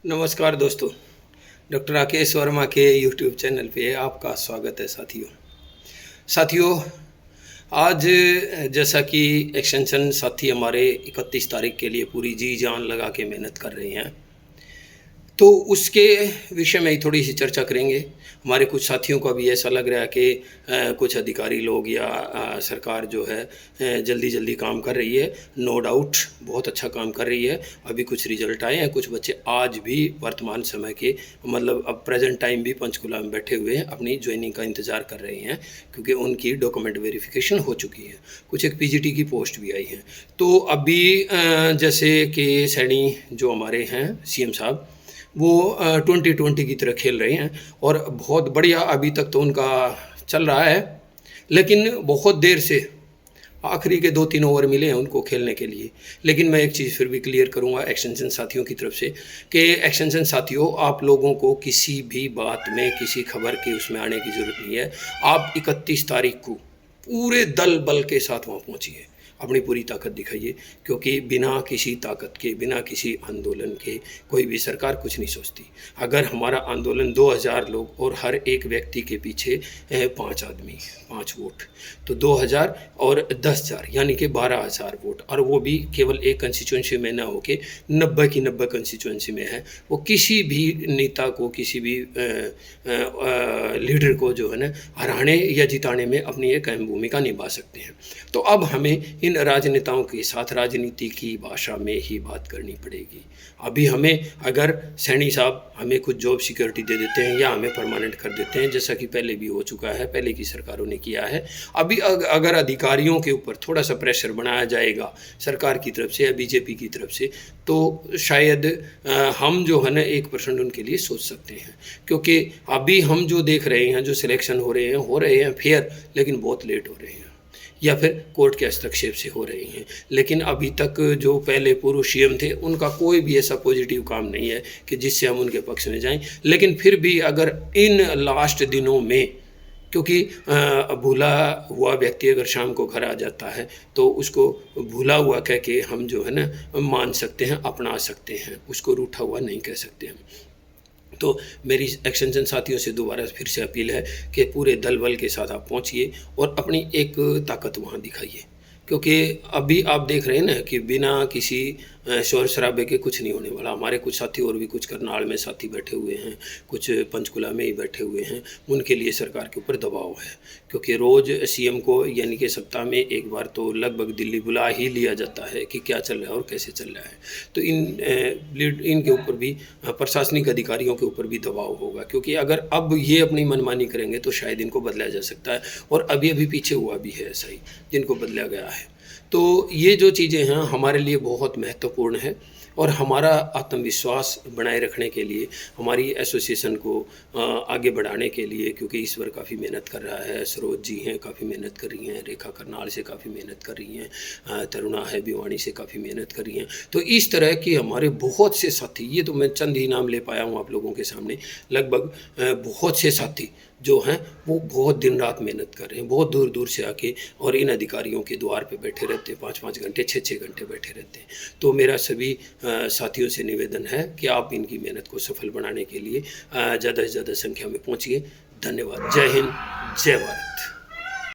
नमस्कार दोस्तों, डॉक्टर राकेश वर्मा के यूट्यूब चैनल पे आपका स्वागत है साथियों। आज जैसा कि एक्सटेंशन साथी हमारे 31 तारीख के लिए पूरी जी जान लगा के मेहनत कर रहे हैं, तो उसके विषय में ही थोड़ी सी चर्चा करेंगे। हमारे कुछ साथियों का भी ऐसा लग रहा है कि कुछ अधिकारी लोग या सरकार जो है जल्दी जल्दी काम कर रही है। नो डाउट बहुत अच्छा काम कर रही है। अभी कुछ रिजल्ट आए हैं, कुछ बच्चे आज भी वर्तमान समय के मतलब अब प्रेजेंट टाइम भी पंचकुला में बैठे हुए हैं, अपनी ज्वाइनिंग का इंतज़ार कर रहे हैं क्योंकि उनकी डॉक्यूमेंट वेरिफिकेशन हो चुकी है। कुछ एक पीजीटी की पोस्ट भी आई है। तो अभी जैसे कि सैनी जो हमारे हैं सीएम साहब, वो 2020 की तरह खेल रहे हैं और बहुत बढ़िया अभी तक तो उनका चल रहा है, लेकिन बहुत देर से आखिरी के 2-3 ओवर मिले हैं उनको खेलने के लिए। लेकिन मैं एक चीज़ फिर भी क्लियर करूंगा एक्सटेंशन साथियों की तरफ से कि एक्सटेंशन साथियों, आप लोगों को किसी भी बात में किसी खबर के उसमें आने की ज़रूरत नहीं है। आप 31 तारीख को पूरे दल बल के साथ वहाँ पहुँचिए, अपनी पूरी ताकत दिखाइए, क्योंकि बिना किसी ताकत के, बिना किसी आंदोलन के कोई भी सरकार कुछ नहीं सोचती। अगर हमारा आंदोलन 2000 लोग और हर एक व्यक्ति के पीछे 5 आदमी, 5 वोट, तो 2000 और 10,000 यानी कि 12,000 वोट, और वो भी केवल एक कंस्टिट्यूंसी में ना हो के 90 की 90 कंस्टिट्यूंसी में है। वो किसी भी नेता को, किसी भी लीडर को जो है ना हराने या जिताने में अपनी एक अहम भूमिका निभा सकते हैं। तो अब हमें इन राजनेताओं के साथ राजनीति की भाषा में ही बात करनी पड़ेगी। अभी हमें अगर सैनी साहब हमें कुछ जॉब सिक्योरिटी दे देते हैं या हमें परमानेंट कर देते हैं, जैसा कि पहले भी हो चुका है, पहले की सरकारों ने किया है, अभी अगर अधिकारियों के ऊपर थोड़ा सा प्रेशर बनाया जाएगा सरकार की तरफ से या बीजेपी की तरफ से, तो शायद हम जो है ना 1% उनके लिए सोच सकते हैं। क्योंकि अभी हम जो देख रहे हैं, जो सिलेक्शन हो रहे हैं फेयर, लेकिन बहुत लेट हो रहे हैं या फिर कोर्ट के हस्तक्षेप से हो रही हैं। लेकिन अभी तक जो पहले पूर्व सीएम थे उनका कोई भी ऐसा पॉजिटिव काम नहीं है कि जिससे हम उनके पक्ष में जाएं। लेकिन फिर भी अगर इन लास्ट दिनों में, क्योंकि भूला हुआ व्यक्ति अगर शाम को घर आ जाता है तो उसको भूला हुआ कह के हम जो है ना मान सकते हैं, अपना सकते हैं, उसको रूठा हुआ नहीं कह सकते हम। तो मेरी एक्सटेंशन साथियों से दोबारा फिर से अपील है कि पूरे दल बल के साथ आप पहुंचिए और अपनी एक ताकत वहां दिखाइए। क्योंकि अभी आप देख रहे हैं ना कि बिना किसी शोर शराबे के कुछ नहीं होने वाला। हमारे कुछ साथी और भी कुछ करनाल में साथी बैठे हुए हैं, कुछ पंचकुला में ही बैठे हुए हैं, उनके लिए सरकार के ऊपर दबाव है। क्योंकि रोज़ सीएम को यानी कि सप्ताह में एक बार तो लगभग दिल्ली बुला ही लिया जाता है कि क्या चल रहा है और कैसे चल रहा है। तो इनके ऊपर भी, प्रशासनिक अधिकारियों के ऊपर भी दबाव होगा, क्योंकि अगर अब ये अपनी मनमानी करेंगे तो शायद इनको बदला जा सकता है। और अभी अभी पीछे हुआ भी है ऐसा ही, जिनको बदला गया है। तो ये जो चीज़ें हैं हमारे लिए बहुत महत्वपूर्ण है और हमारा आत्मविश्वास बनाए रखने के लिए, हमारी एसोसिएशन को आगे बढ़ाने के लिए, क्योंकि ईश्वर काफ़ी मेहनत कर रहा है, सरोज जी हैं काफ़ी मेहनत कर रही हैं, रेखा करनाल से काफ़ी मेहनत कर रही हैं, तरुणा है भिवानी से काफ़ी मेहनत कर रही हैं। तो इस तरह के हमारे बहुत से साथी, ये तो मैं चंद ही नाम ले पाया हूँ आप लोगों के सामने, लगभग बहुत से साथी जो हैं वो बहुत दिन रात मेहनत कर रहे हैं, बहुत दूर दूर से आके, और इन अधिकारियों के द्वार पे बैठे रहते हैं, 5-5 घंटे 6-6 घंटे बैठे रहते हैं। तो मेरा सभी साथियों से निवेदन है कि आप इनकी मेहनत को सफल बनाने के लिए ज़्यादा से ज़्यादा संख्या में पहुँचिए। धन्यवाद। जय हिंद, जय भारत।